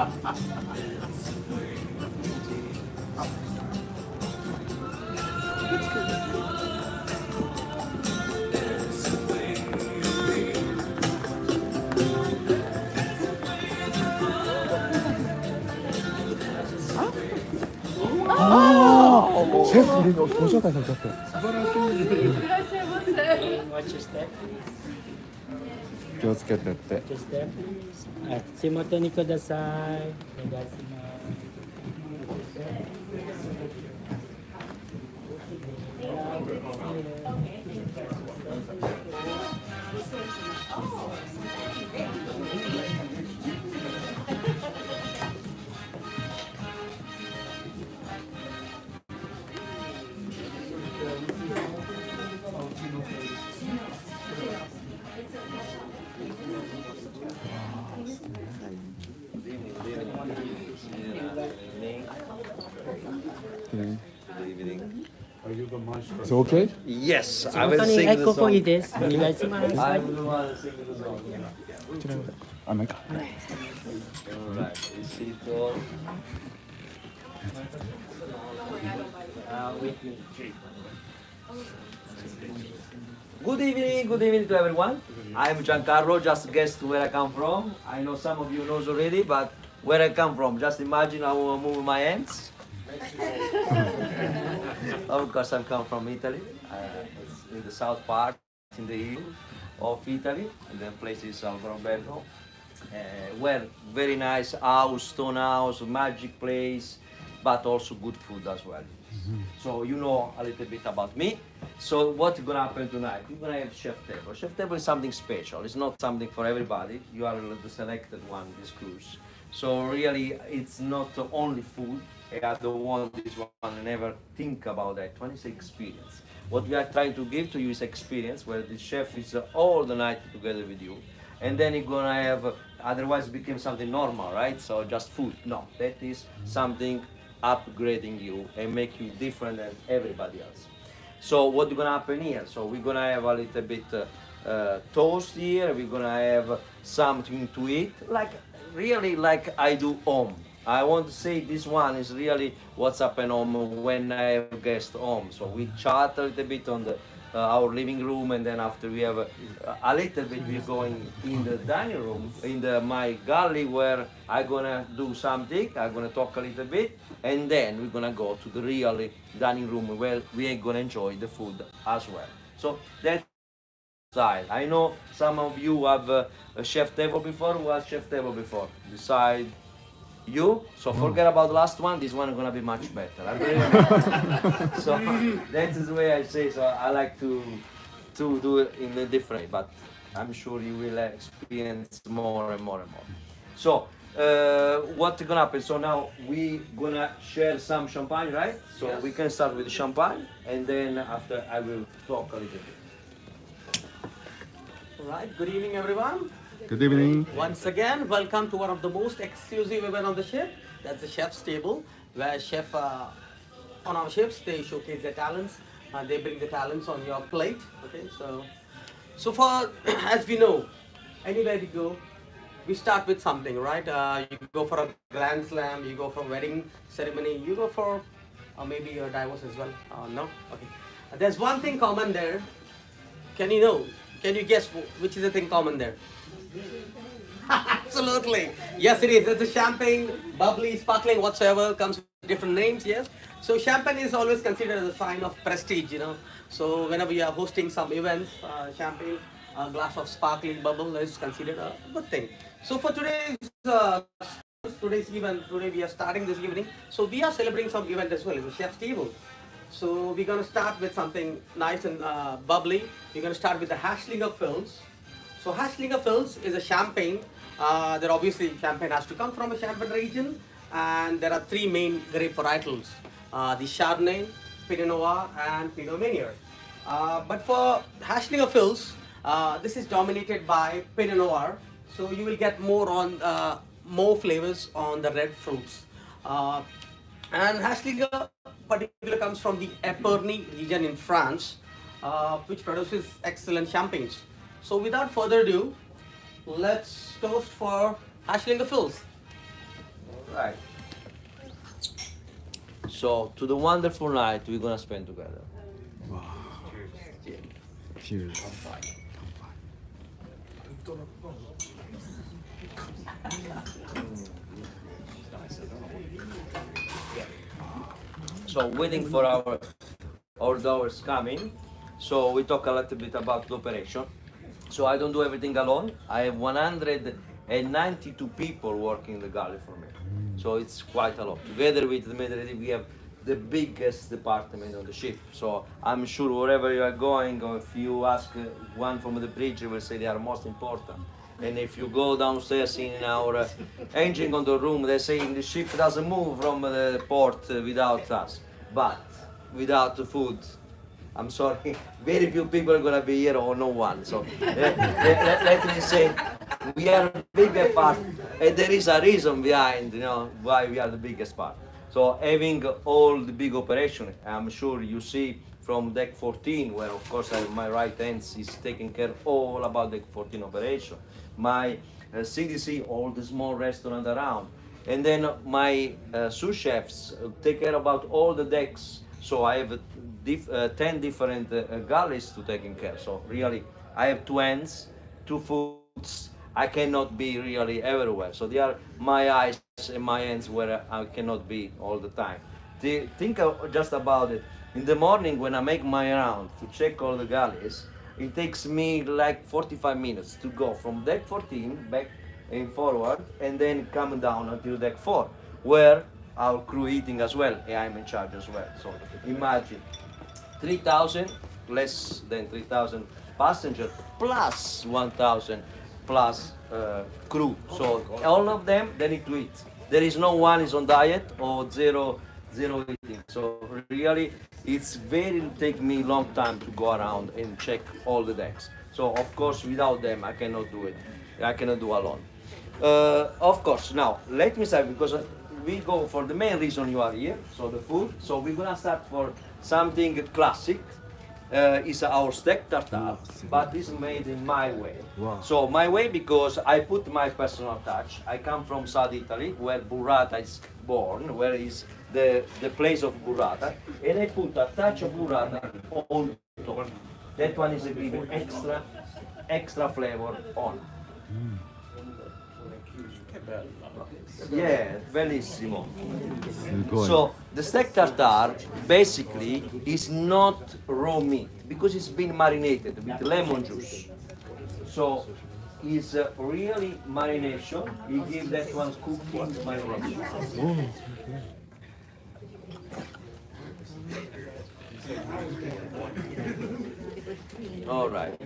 シェフにご招待されちゃって。気をつけてって。手元にください。お願いします。Is it okay? Yes, I will sing the ここいい song. です。お願いします。 I will want to sing the song. こちらあ、ないか。Alright, you see it all. Good evening to everyone. I'm Giancarlo, just guess where I come from. I know some of you knows already, but where I come from, just imagine how I move my hands. Of course, I come from Italy. It's in the south part, in the hill of Italy, and the place is San Roberto. Where very nice house, stone house, magic place, but also good food as well. So you know a little bit about me. So what's gonna happen tonight? We're gonna have chef table. Chef table is something special. It's not something for everybody. You are the selected one this cruise. So really, it's not only food. I don't want this one to never think about that one. It's experience. What we are trying to give to you is experience, where the chef is all the night together with you, and then you're gonna have. Otherwise, it became something normal, right? So just food. No, that is something upgrading you and make you different than everybody else. So what's gonna happen here? So we're gonna have a little bit toast here. We're gonna have something to eat, really like I do home. I want to say this one is really what's happened home when I have guests home. So we chat a little bit on the our living room, and then after we have a little bit, we're going in the dining room, in my galley, where I'm gonna do something. I'm gonna talk a little bit, and then we're gonna go to the real dining room where we're gonna enjoy the food as well. So that's style. I know some of you have a chef table before. Who has chef table before? Beside you. So forget about the last one. This one is gonna be much better. So that's the way I say. So I like to do it in a different way, but I'm sure you will experience more and more and more. So what's gonna happen? So now we gonna share some champagne, right? So yes. We can start with champagne, and then after I will talk a little bit. All right. Good evening, everyone. Good evening. Once again, welcome to one of the most exclusive events on the ship. That's the chef's table, where on our ships, they showcase their talents. They bring the talents on your plate. Okay, so for as we know, anywhere we go, we start with something, right? You go for a grand slam, you go for a wedding ceremony, you go for maybe a divorce as well. No, okay. There's one thing common there. Can you guess which is the thing common there? Absolutely. Yes, it is. It's a champagne, bubbly, sparkling, whatsoever, comes with different names, yes. So champagne is always considered as a sign of prestige, So whenever you are hosting some events, champagne, a glass of sparkling bubble is considered a good thing. So for today's event, today we are starting this evening. So we are celebrating some event as well. It's a chef's table. So we're going to start with something nice and bubbly. We're going to start with the Hashlinger Fills. So Hashlinger Fills is a champagne. That obviously champagne has to come from a Champagne region, and there are three main grape varietals: the Chardonnay, Pinot Noir, and Pinot Meunier. But for Hashlinger Fills, this is dominated by Pinot Noir, so you will get more flavors on the red fruits. And Hashlinger particularly comes from the Epernay region in France, which produces excellent champagnes. So without further ado, let's toast for Hashlinger Fills. Right. So, to the wonderful night we're gonna spend together. Cheers. So, waiting for our orders coming. So, we talk a little bit about the operation. So, I don't do everything alone. I have 192 people working in the galley for me. So, it's quite a lot. Together with the Mediterranean, we have the biggest department on the ship. So I'm sure wherever you are going, or if you ask one from the bridge, they will say they are most important. And if you go downstairs in our engine control room, they say the ship doesn't move from the port without us. But without the food, I'm sorry, very few people are gonna be here or no one. So let me say, we are a bigger part, and there is a reason behind, why we are the biggest part. So having all the big operation, I'm sure you see from deck 14, where of course my right hand is taking care all about deck 14 operation. My CDC, all the small restaurant around. And then my sous chefs take care about all the decks. So I have 10 different galleys to taking care. So really, I have 2 hands, 2 foots. I cannot be really everywhere. So they are my eyes and my hands where I cannot be all the time. Think just about it. In the morning when I make my round to check all the galleys, it takes me like 45 minutes to go from deck 14 back and forward and then come down until deck 4, where our crew eating as well, and I'm in charge as well. So imagine 3,000, less than 3,000 passengers, plus 1,000 plus crew. So all of them, they need to eat. There is no one is on diet or zero eating. So really, it's very take me long time to go around and check all the decks. So of course, without them, I cannot do it. I cannot do alone. Of course, now let me say, because we go for the main reason you are here, so the food. So we're gonna start for something classic. Is our steak tartare, but it's made in my way. Wow. So my way because I put my personal touch. I come from South Italy, where burrata is born, where is the place of burrata, and I put a touch of burrata on top. That one is giving extra flavor on. Yeah, bellissimo. So the steak tartare basically is not raw meat because it's been marinated with lemon juice. So it's really marination. You give that one cooking marination. All right.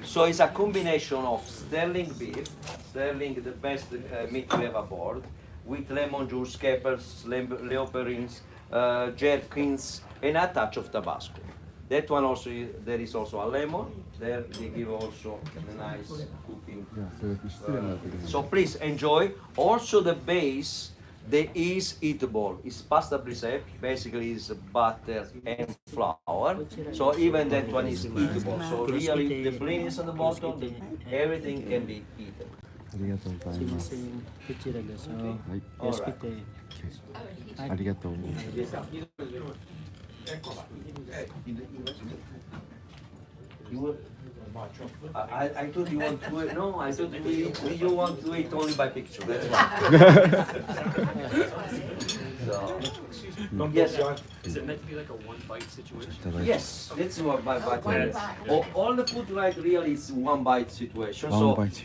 So it's a combination of sterling beef, sterling the best meat we have aboard, with lemon juice, capers, leopards, jerkins, and a touch of Tabasco. That one also, there is also a lemon. There they give also a nice cooking. So please enjoy. Also the base, there is eatable. It's pasta brisket, basically is butter and flour. So even that one is eatable. So really the plain is on the bottom, everything can be eaten. ありがとうございます。こちらです。はい。安くて。ありがとう。I thought you want to eat. No, I thought you want to eat only by picture. That's why. So, yes. Is it meant to be like a one-bite situation? Yes, that's what by bite. All the food right really is one bite situation.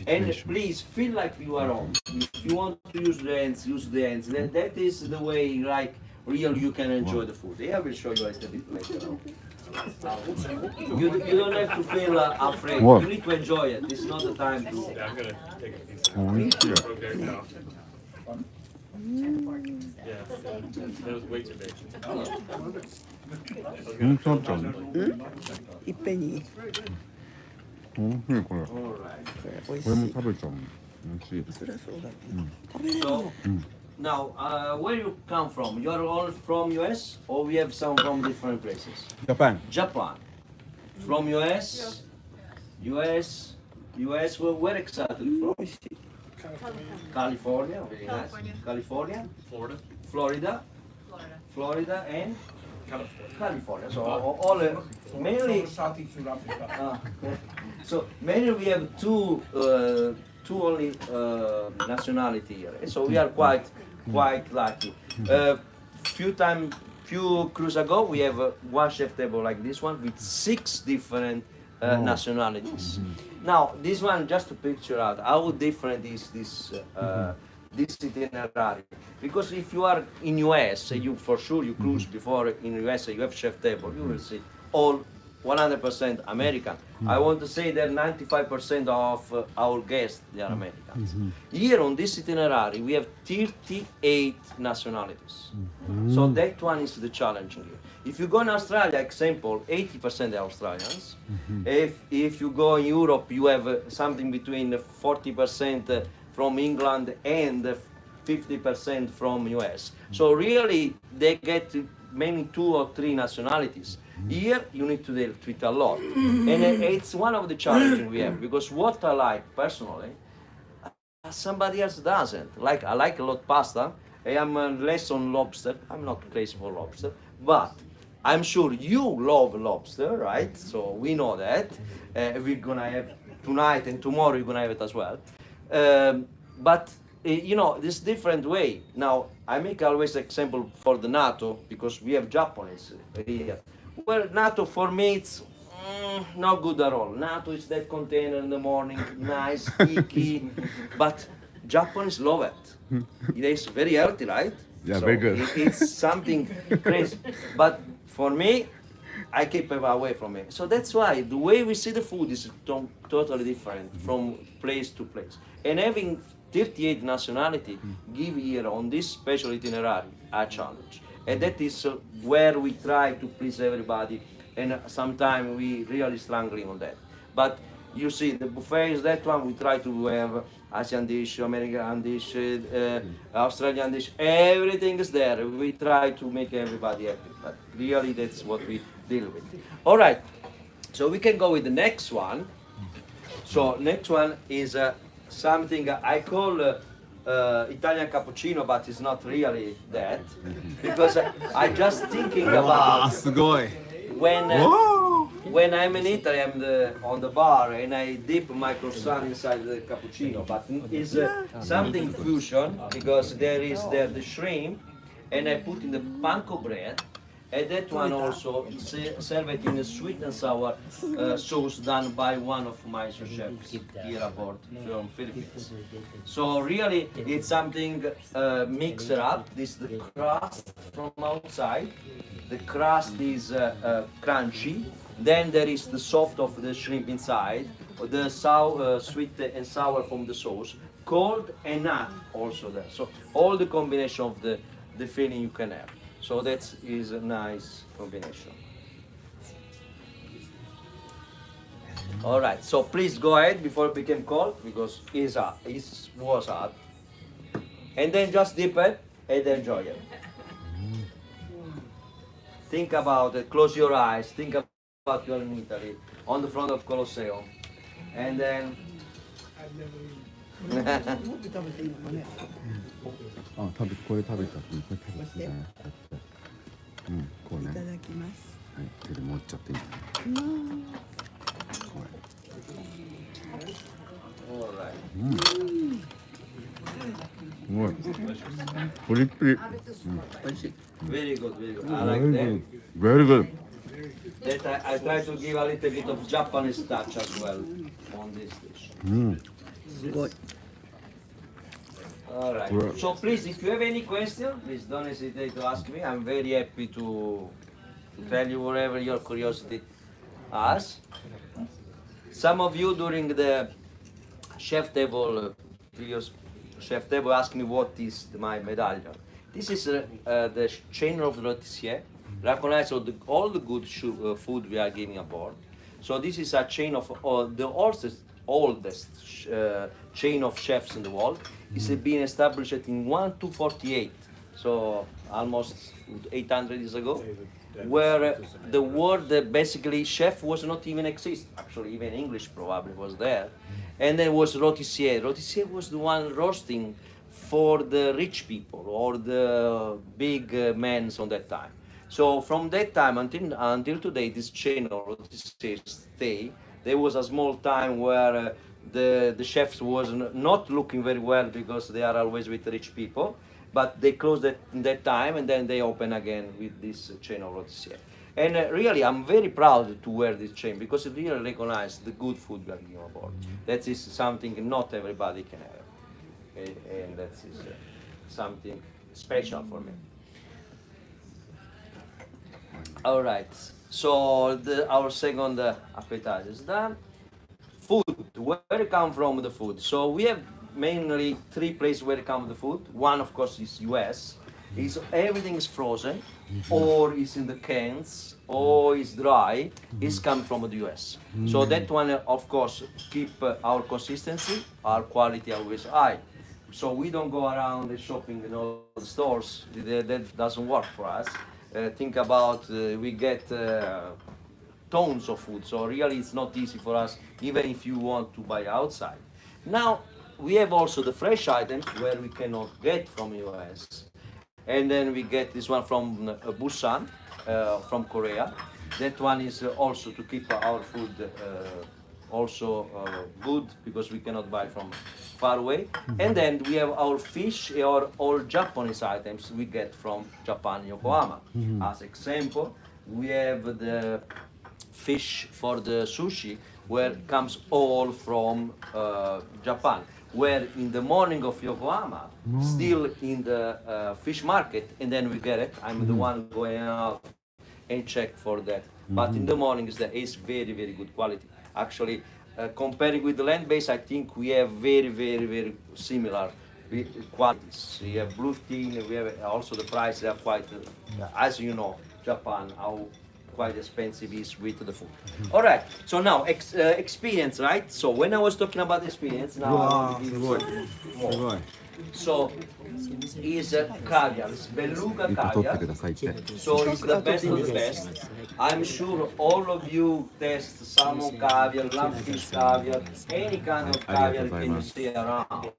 And please feel like you are on. If you want to use the hands, use the hands. That is the way like real you can enjoy the food. I will show you a little bit later on. You don't have to feel afraid. What? You need to enjoy it. It's not the time to. Yeah, I'm gonna take a piece. おいしい。 Okay, no. Yeah, that was way too big. うん、そうちゃん。いっぺんにおいしいこれ。 All right. 美味しこれもい。食べちゃう。美味しい。そりゃそうだね。食べれるの。 Now, where you come from? You are all from US, or we have some from different places? ジャパン。 Japan. From US, where exactly from? 美味しい。California, very nice. California, Florida, and California. So all mainly. So mainly we have two only nationality here. So we are quite lucky. Few cruise ago we have one chef table like this one with 6 different nationalities. Now this one, just to picture out how different is this itinerary. Because if you are in US, you for sure you cruise before in US, you have chef table, you will see all 100% American. I want to say that 95% of our guests, they are Americans. Here on this itinerary, we have 38 nationalities. So that one is the challenge here. If you go in Australia, example, 80% are Australians. If you go in Europe, you have something between 40% from England and 50% from US. So really, they get maybe 2 or 3 nationalities. Here, you need to deal with a lot. And it's one of the challenges we have, because what I like personally, somebody else doesn't. Like, I like a lot pasta. I am less on lobster. I'm not crazy for lobster, but I'm sure you love lobster, right? So we know that. We're gonna have tonight and tomorrow you're gonna have it as well. But you know, this different way. Now, I make always example for the natto, because we have Japanese here. Well, natto for me it's not good at all. Natto is that container in the morning, nice, sticky, but Japanese love it. It is very healthy, right? Yeah, very good. It's something crazy. But for me, I keep it away from it. So that's why the way we see the food is totally different from place to place. And having 38 nationality give here on this special itinerary a challenge. And that is where we try to please everybody, and sometimes we really struggling on that. But you see, the buffet is that one. We try to have Asian dish, American dish, Australian dish, everything is there. We try to make everybody happy, but really that's what we deal with. All right, so we can go with the next one. So next one is something I call Italian cappuccino, but it's not really that, because I just thinking about すごい when I'm in Italy, I'm on the bar and I dip my croissant inside the cappuccino, but it's something fusion, because there is the shrimp and I put in the panko bread, and that one also served in a sweet and sour sauce done by one of my chefs here aboard from Philippines. So really, it's something mixed up. This is the crust from outside. The crust is crunchy. Then there is the soft of the shrimp inside. The sweet and sour from the sauce. Cold and nut also there. So all the combination of the feeling you can have. So that is a nice combination. All right, so please go ahead before it became cold, because it was hot. And then just dip it and enjoy it. Think about it, close your eyes, think about you're in Italy, on the front of Colosseum. And then... もっと食べていいのかね。あ、これ食べた後にこれ食べていいんじゃないかって。こうね。いただきます。はい、手で持っちゃっていいんじゃないこれ。 All right. すごい。プリップリ。Very good, very good. I like that. Very good. That I try to give a little bit of Japanese touch as well on this dish. すごい。 All right. So please, if you have any question, please don't hesitate to ask me. I'm very happy to tell you whatever your curiosity asks. Some of you during the chef table, previous chef table, asked me what is my medallion. This is the chain of l'Hôtelier, recognize all the good food we are giving aboard. So this is a chain of the oldest chain of chefs in the world. It's been established in 1248, so almost 800 years ago. where the word basically chef was not even exist. Actually, even English probably was there. And then was rôtissier. Rôtissier was the one roasting for the rich people or the big men on that time. So from that time until today, this chain of rôtissiers stay. There was a small time where the chefs was not looking very well because they are always with rich people. But they closed that time and then they open again with this chain of rôtissier. And really, I'm very proud to wear this chain because it really recognizes the good food we are giving aboard. That is something not everybody can have. And that is something special for me. All right, so our second appetizer is done. Food, where it come from the food? So we have mainly three places where it come the food. One, of course, is US. Everything is frozen, or is in the cans, or is dry. It's coming from the US. So that one, of course, keep our consistency, our quality always high. So we don't go around shopping in all the stores. That doesn't work for us. Think about we get tons of food, so really it's not easy for us, even if you want to buy outside. Now we have also the fresh items where we cannot get from US, and then we get this one from Busan, from Korea. That one is also to keep our food good because we cannot buy from far away. And then we have our fish or all Japanese items we get from Japan, Yokohama. As example, we have the fish for the sushi where it comes all from Japan. Where in the morning of Yokohama, still in the fish market, and then we get it. I'm the one going out and check for that. But in the mornings, that is very, very good quality. Actually, comparing with the land-based, I think we have very, very, very similar qualities. We have bluefin, we have also the prices are quite, as you know, Japan, how quite expensive is with the food. All right, so now experience, right? So when I was talking about experience, now I want to give you more. So is caviar, it's beluga 一個取って caviar. くださいって。 So it's the best of the best. I'm sure all of you test salmon caviar, lumpfish caviar, any kind of caviar can you see around.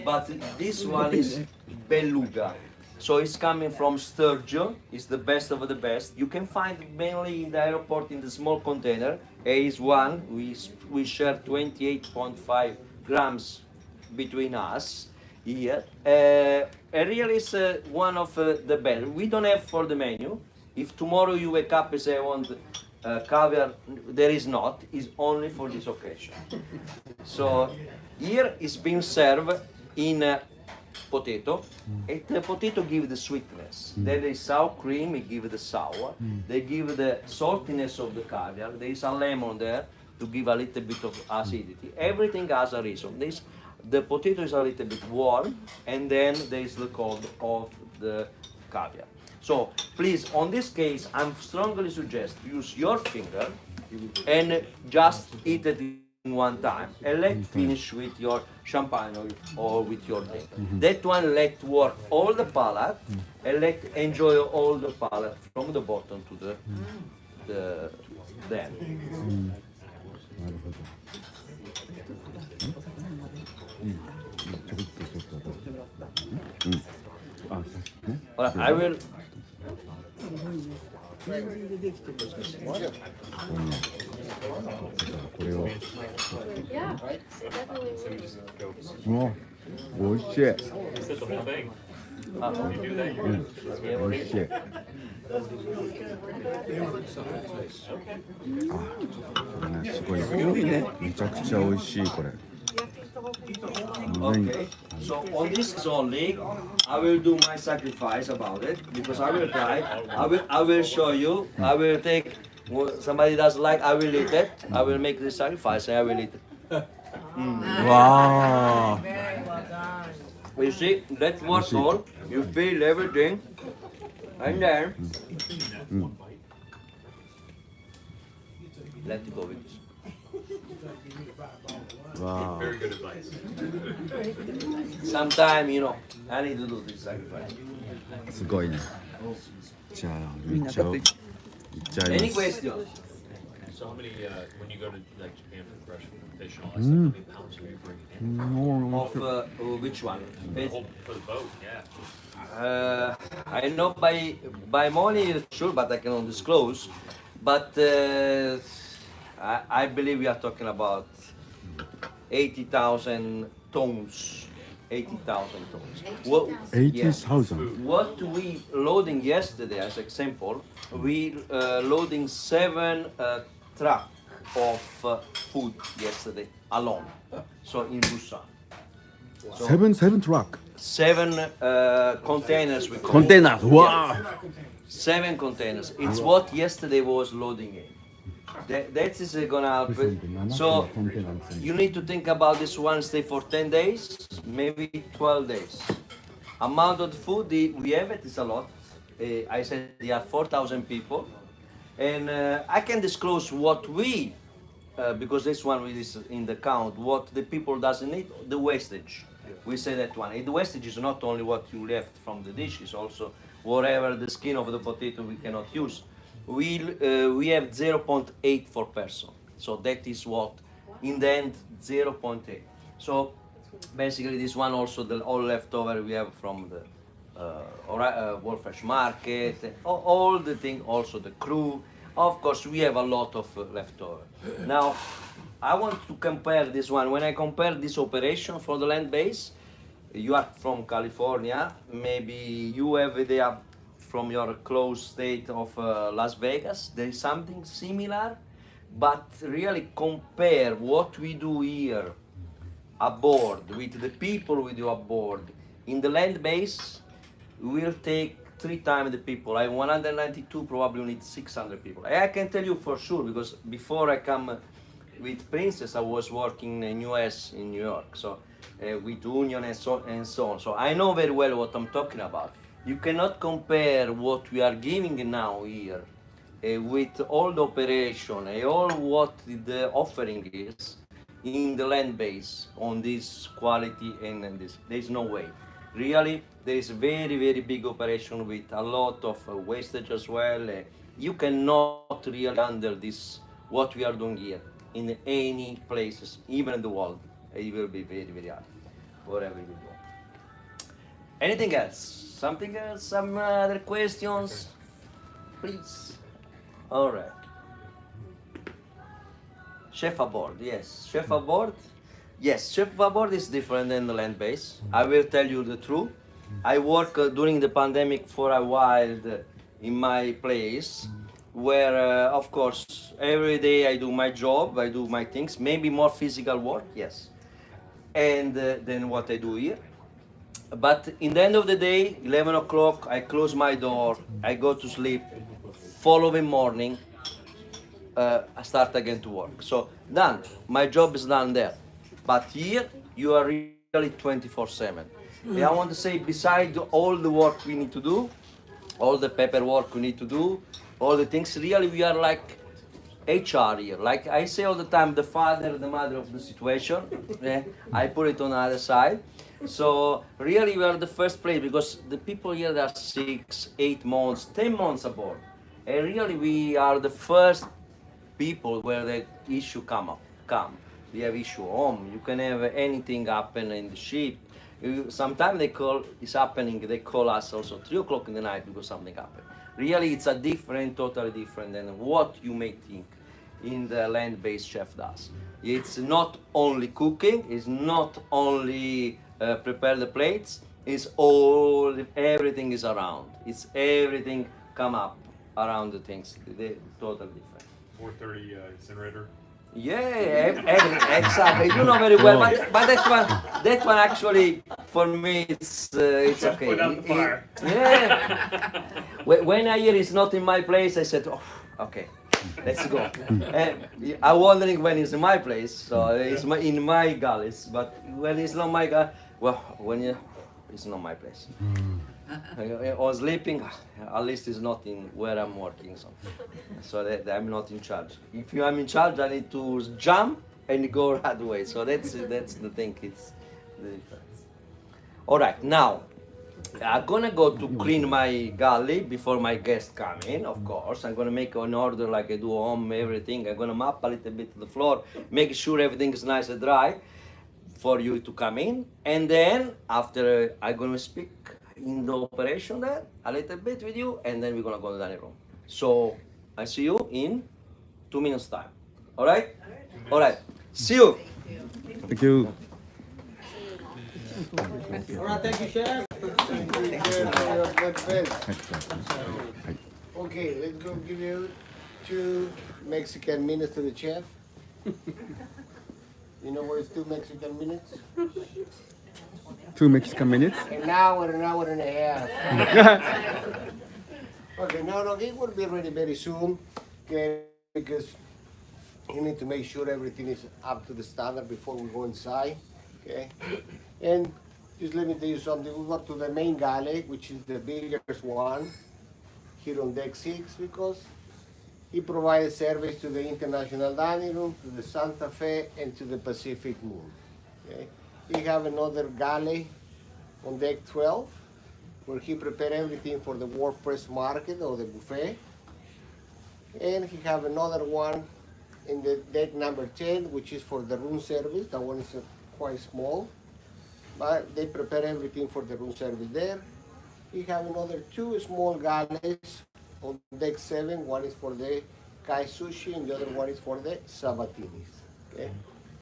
But this one is beluga. So it's coming from sturgeon. It's the best of the best. You can find it mainly in the airport in the small container. A1. We share 28.5 grams between us here. Really is one of the best. We don't have for the menu. If tomorrow you wake up and say I want caviar, there is not. It's only for this occasion. So here is being served in potato. The potato gives the sweetness. Then there is sour cream, it gives the sour. They give the saltiness of the caviar. There is a lemon there to give a little bit of acidity. Everything has a reason. The potato is a little bit warm, and then there is the cold of the caviar. So please, on this case, I strongly suggest use your finger and just eat it in one time, and let finish with your champagne or with your drink. That one let work all the palate and let enjoy all the palate from the bottom to the end. なるほど。ちょびっとちょっと。あ、さっきね。 Alright, I will. これを。 Yeah, definitely would. もう、美味しい。 Said the whole thing. Uh, You do that. 美味しい。これね、すごい。めちゃくちゃ美味しい、これ。 Okay, so on this only, I will do my sacrifice about it because I will try. I will show you. I will take. What somebody doesn't like, I will eat it. I will make the sacrifice and I will eat it. わあ。 You see, that was all. You feel everything, and then let it go with this. わあ。 Very good advice. Sometimes, you know, I need to do this sacrifice. すごいね。じゃあめっちゃいっちゃい Any ます。 questions? So how many, when you go to like Japan for fresh fish and all that stuff, how many pounds are you bringing in? Of which one? For the whole, for the boat, yeah. I know by money, sure, but I cannot disclose. But I believe we are talking about 80,000 tons. 80,000 tons. What, yes. 80,000 What we loading yesterday, as example, we loading 7 truck of food yesterday alone. So in Busan. So 7 truck 7 containers we call. コンテナわあ 7 containers. It's what yesterday was loading in. That is gonna happen. So you need to think about this one stay for 10 days, maybe 12 days. Amount of food we have it is a lot. I said there are 4,000 people, and I can disclose what we, because this one is in the count, what the people doesn't need, the wastage. We say that one. The wastage is not only what you left from the dish, it's also whatever the skin of the potato we cannot use. We have 0.8 for person. So that is what, in the end, 0.8. So basically this one also, the all leftover we have from the Wolfresh market, all the thing, also the crew. Of course, we have a lot of leftover. Now, I want to compare this one. When I compare this operation for the land base, you are from California, maybe you have idea from your close state of Las Vegas, there is something similar, but really compare what we do here aboard with the people we do aboard. In the land base, we'll take 3 times the people. I have 192, probably need 600 people. I can tell you for sure, because before I come with Princess, I was working in US, in New York, so with Union and so on. So I know very well what I'm talking about. You cannot compare what we are giving now here with all the operation and all what the offering is in the land base on this quality and this. There is no way. Really, there is very, very big operation with a lot of wastage as well. You cannot really handle this, what we are doing here, in any places, even in the world. It will be very, very hard, wherever we go. Anything else? Something else? Some other questions? Please. All right. Chef aboard, yes. Chef aboard? Yes, chef aboard is different than the land base. I will tell you the truth. I work during the pandemic for a while in my place, where of course every day I do my job, I do my things, maybe more physical work, yes, and than what I do here. But in the end of the day, 11 o'clock, I close my door, I go to sleep. Following morning, I start again to work. So done, my job is done there. But here, you are really 24/7. And I want to say, beside all the work we need to do, all the paperwork we need to do, all the things, really we are like HR here. Like I say all the time, the father, the mother of the situation. I put it on the other side. So really we are the first place, because the people here that are 6, 8 months, 10 months aboard. And really we are the first people where the issue come. We have issue home. You can have anything happen in the ship. Sometimes they call, it's happening, they call us also 3 o'clock in the night because something happened. Really it's a different, totally different than what you may think in the land-based chef does. It's not only cooking, it's not only prepare the plates, it's all, everything is around. It's everything come up around the things. They're totally different. 430 incinerator. Yeah, exactly. You know very well, but that one actually for me it's okay. Put out the fire. Yeah. When I hear it's not in my place, I said, oh, okay, let's go. And I'm wondering when it's in my place, so it's in my galleys. But when it's not my galley, well, it's not my place. Or sleeping, at least it's not in where I'm working, so that I'm not in charge. If I'm in charge, I need to jump and go right away. So that's the thing. It's the difference. All right, now I'm gonna go to clean my galley before my guests come in, of course. I'm gonna make an order like I do home, everything. I'm gonna map a little bit the floor, make sure everything is nice and dry for you to come in. And then after I'm gonna speak in the operation there a little bit with you, and then we're gonna go to the dining room. So I see you in 2 minutes time. All right? All right. See you. Thank you. All right, thank you, Chef. Okay, let's go give you 2 Mexican minutes to the chef. You know what is 2 Mexican minutes? 2 Mexican minutes. An hour and a half. Okay, no, it will be ready very soon. Okay, because you need to make sure everything is up to the standard before we go inside. Okay, and just let me tell you something. We go to the main galley, which is the biggest one here on deck 6, because he provides service to the International Dining Room, to the Santa Fe, and to the Pacific Moon. Okay, he have another galley on deck 12, where he prepare everything for the World Fresh Market or the buffet, and he have another one in the deck number 10, which is for the room service. That one is quite small, but they prepare everything for the room service there. We have another 2 small galleys on deck 7. One is for the Kai Sushi and the other one is for the Sabatinis. Okay,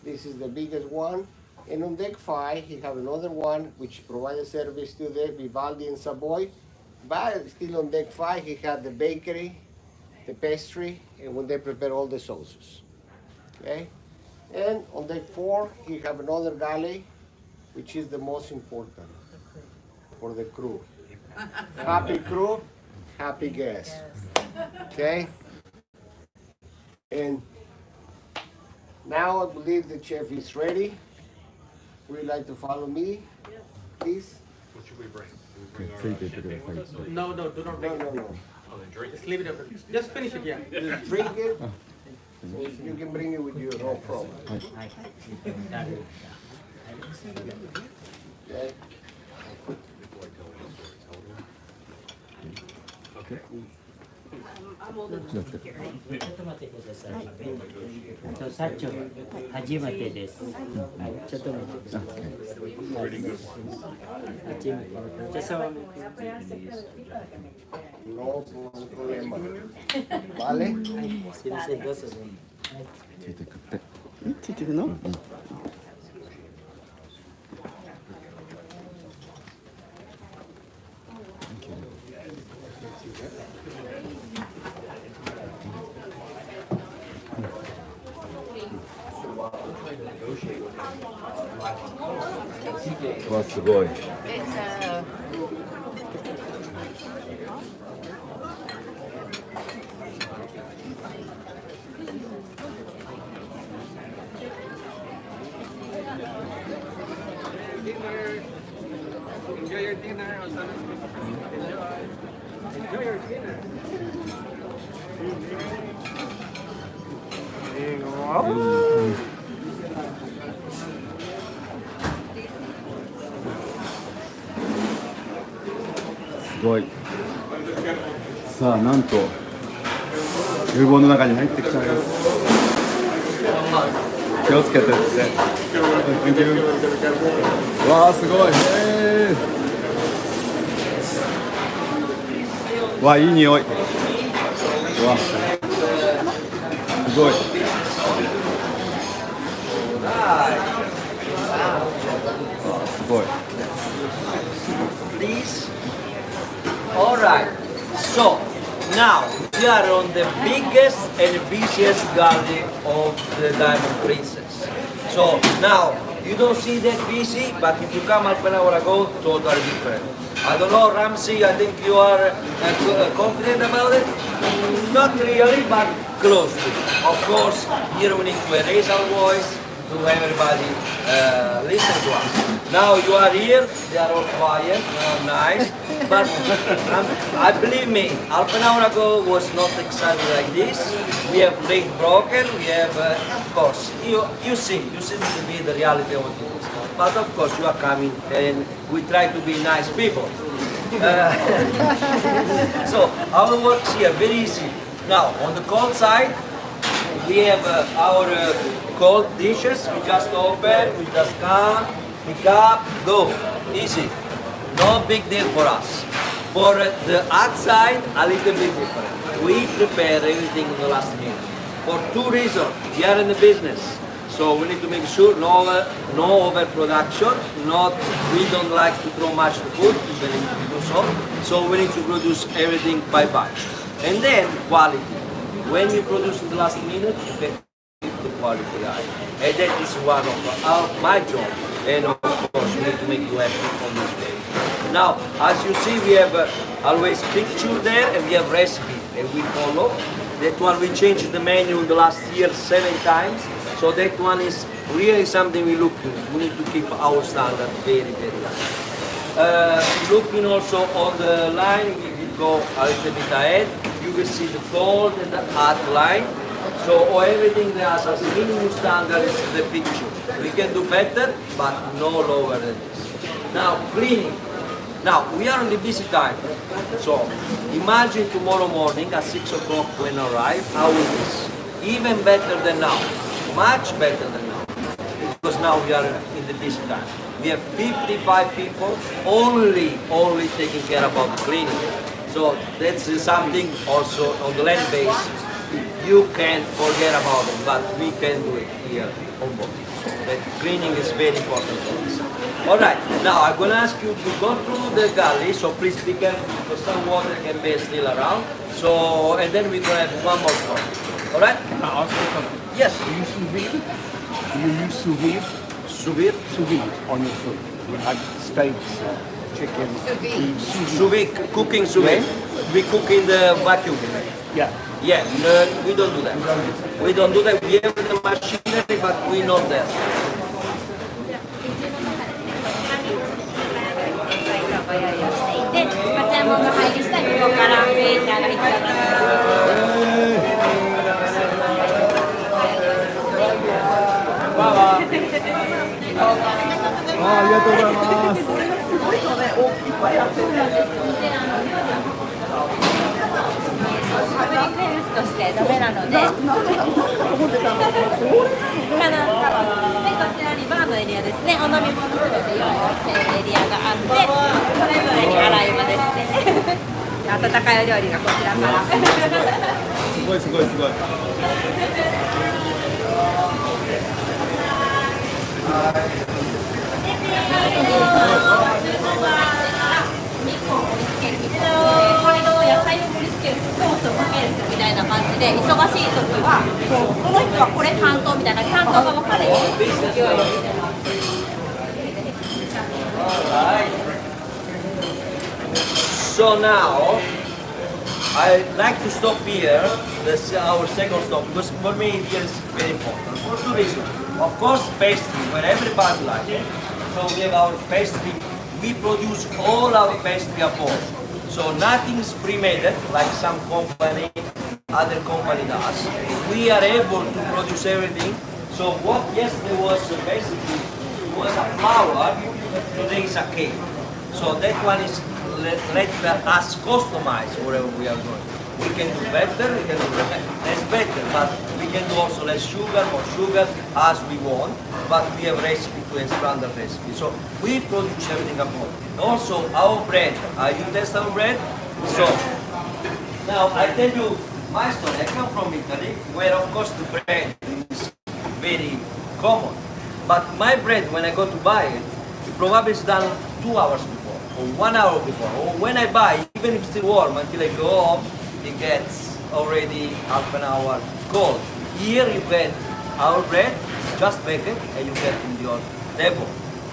this is the biggest one. And on deck 5, he have another one which provides service to the Vivaldi and Savoy. But still on deck 5, he had the bakery, the pastry, and when they prepare all the sauces. Okay, and on deck 4, he have another galley, which is the most important for the crew. Happy crew, happy guests. Okay, and now I believe the chef is ready. Would you like to follow me, please? What should we bring? Should we bring ついていってください。 No, do not No, make no, it. no. Oh, then drink it. Just leave it up. Just finish it, yeah. Just drink it. You can bring it with you, no problem. はい。 Okay?ちょっと待ってください。社長、初めてです。はい、ちょっと待ってください。初めて。じゃあ、触る。 No problema. ¿Vale? すいません、どうぞ。ついてくって。ついてくの？わ、すごい。 Enjoy your dinner. Enjoy your dinner. すごい。さあ、なんと厨房の中に入ってきちゃいます。気をつけてって。わあ、すごい。わあ、いい匂い。わあ、すごい。すごい。 Please. All right. So now we are on the biggest and busiest galley of the Diamond Princess. So now you don't see that busy, but if you come half an hour ago, totally different. I don't know, Ramsey. I think you are confident about it. Not really, but close to. Of course, here we need to raise our voice to everybody listen to us. Now you are here, they are all quiet, nice, but I believe me, half an hour ago was not exactly like this. We have plate broken, we have, of course, you see to be the reality of it is. But of course you are coming and we try to be nice people. So our works here very easy. Now on the cold side, we have our cold dishes. We just open, we just come, pick up, go. Easy. No big deal for us. For the hot side, a little bit different. We prepare everything in the last minute. For two reasons. We are in the business. So we need to make sure no overproduction, we don't like to throw much food, even if we do so. So we need to produce everything by batch. And then quality. When you produce in the last minute, you can keep the quality high. And that is one of my job. And of course, we need to make you happy on this day. Now, as you see, we have always picture there, and we have recipe, and we follow. That one we changed the menu in the last year 7 times. So that one is really something we look at. We need to keep our standard very, very high. Looking also on the line, we will go a little bit ahead. You will see the cold and the hot line. So everything that has a minimum standard is the picture. We can do better, but no lower than this. Now, cleaning. Now, we are in the busy time. So, imagine tomorrow morning at 6 o'clock when I arrive, how it is. Even better than now. Much better than now. Because now we are in the busy time. We have 55 people only taking care about the cleaning. So, that's something also on the land base. You can forget about it, but we can do it here on board. So, that cleaning is very important for us. Alright, now I'm going to ask you to go through the galley, so please be careful because some water can be still around. So, and then we're going to have one more story. Alright? Can I ask you something? Yes. Do you sous vide? Do you use sous vide? Sous vide? Sous vide on your food. Like steaks, chicken. Sous vide, cooking sous vide. We cook in the vacuum. Yeah. Yeah, we don't do that. We don't do that. We have the machinery, but we're not there. ご用意をしていて、注文が入り次第ここからウェイターがいつもありがとうございます。パブリックヘルスとしてダメなので、でこちらにバーのエリアですね、お飲み物すべて用意をしているエリアがあって、それぞれに洗い場ですね。温かいお料理がこちらから。すごいすごいすごい。野菜を盛り付ける、ソースをかけるみたいな感じで、忙しい時はこの人はこれ担当みたいな担当が分かるように用意をしてます。So now, I'd like to stop here, our second stop, because for me here is very important. For two reasons. Of course, pastry, where everybody likes it. So we have our pastry. We produce all our pastry at home. So nothing is pre-made like some company, other company does. We are able to produce everything. So what yesterday was basically was a flour, today is a cake. So that one is let us customize whatever we are doing. We can do better, we can do less better, but we can do also less sugar, more sugar as we want. But we have recipe to a standard recipe. So we produce everything at home. Also our bread, you test our bread? So now I tell you my story. I come from Italy, where of course the bread is very common. But my bread, when I go to buy it, probably is done 2 hours before, or 1 hour before. Or when I buy, even if it's still warm, until I go home, it gets already half an hour cold. Here you get our bread, just bake it, and you get in your table.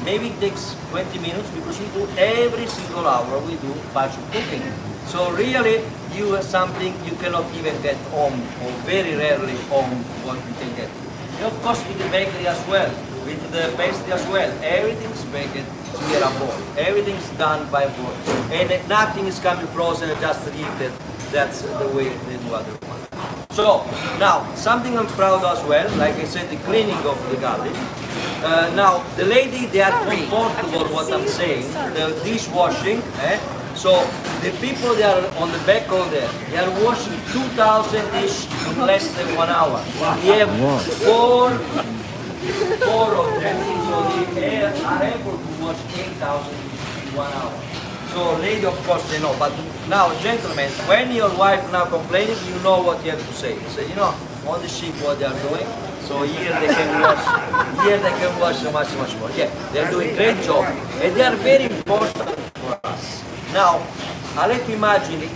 Maybe it takes 20 minutes because we do every single hour, we do batch of cooking. So really, you have something you cannot even get home, or very rarely home what you can get. And of course with the bakery as well, with the pastry as well, everything is baked here aboard. Everything is done by board. And nothing is coming frozen and just heated. That's the way they do other ones. So now, something I'm proud as well, like I said, the cleaning of the galley. Now, the lady, they are comfortable what I'm saying, the dishwashing. So the people that are on the back of there, they are washing 2,000 dish in less than 1 hour. We have four of them, so they are able to wash 8,000 dish in 1 hour. So lady, of course, they know. But now, gentlemen, when your wife now complaining, you know what you have to say. You say, you know, on the ship what they are doing. So here they can wash. Here they can wash much more. Yeah, they are doing great job, and they are very important for us. Now, I let you imagine if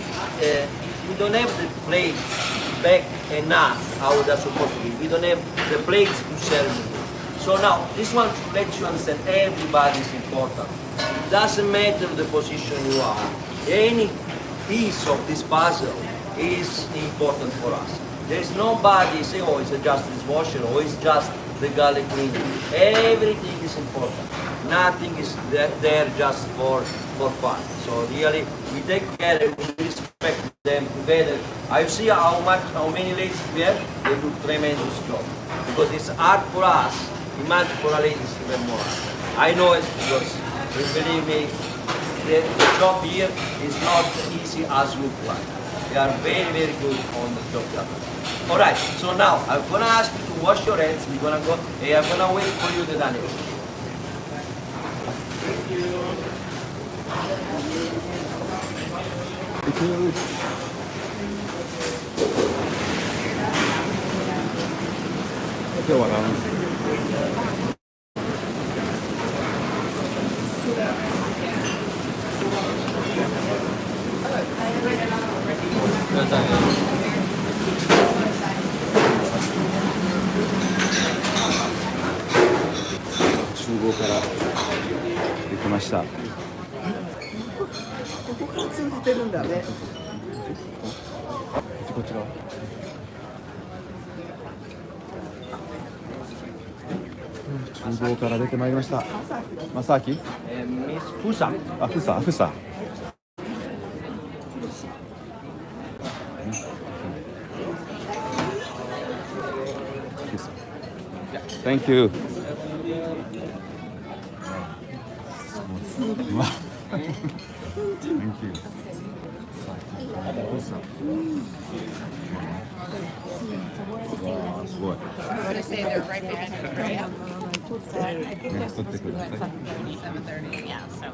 we don't have the plates back and not how they're supposed to be. We don't have the plates to serve. So now, this one lets you understand everybody is important. It doesn't matter the position you are. Any piece of this puzzle is important for us. There's nobody say, oh, it's just this washer or it's just the galley cleaning. Everything is important. Nothing is there just for fun. So really, we take care and we respect them together. I see how many ladies we have. They do tremendous job because it's hard for us. Imagine for a lady even more. I know it because believe me, the job here is not easy as look like. They are very good on the job. All right, so now I'm gonna ask you to wash your hands. We're gonna go, and I'm gonna wait for you, the Daniel.厨房から出てました。ここから通じてるんだね。こちら。厨房から出てまいりました。まさき？ Miss Fusa. あ、ふさ、ふさ。Thank you. うわ。Thank you. わあ、すごい。取ってください。Yeah, so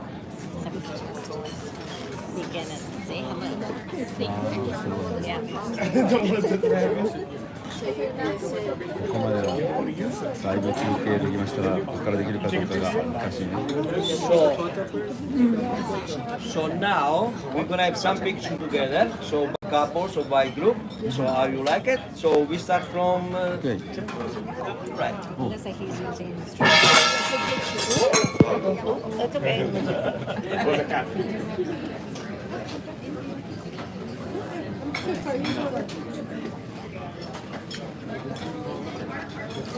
sneak in and say hello. Yeah. ここまではライブ中継できましたら、ここからできるかどうかが難しいね。So now we're gonna have some pictures together. So by couples or by group. So how you like it? So we start from. Okay. Right. Looks like he's using his That's okay.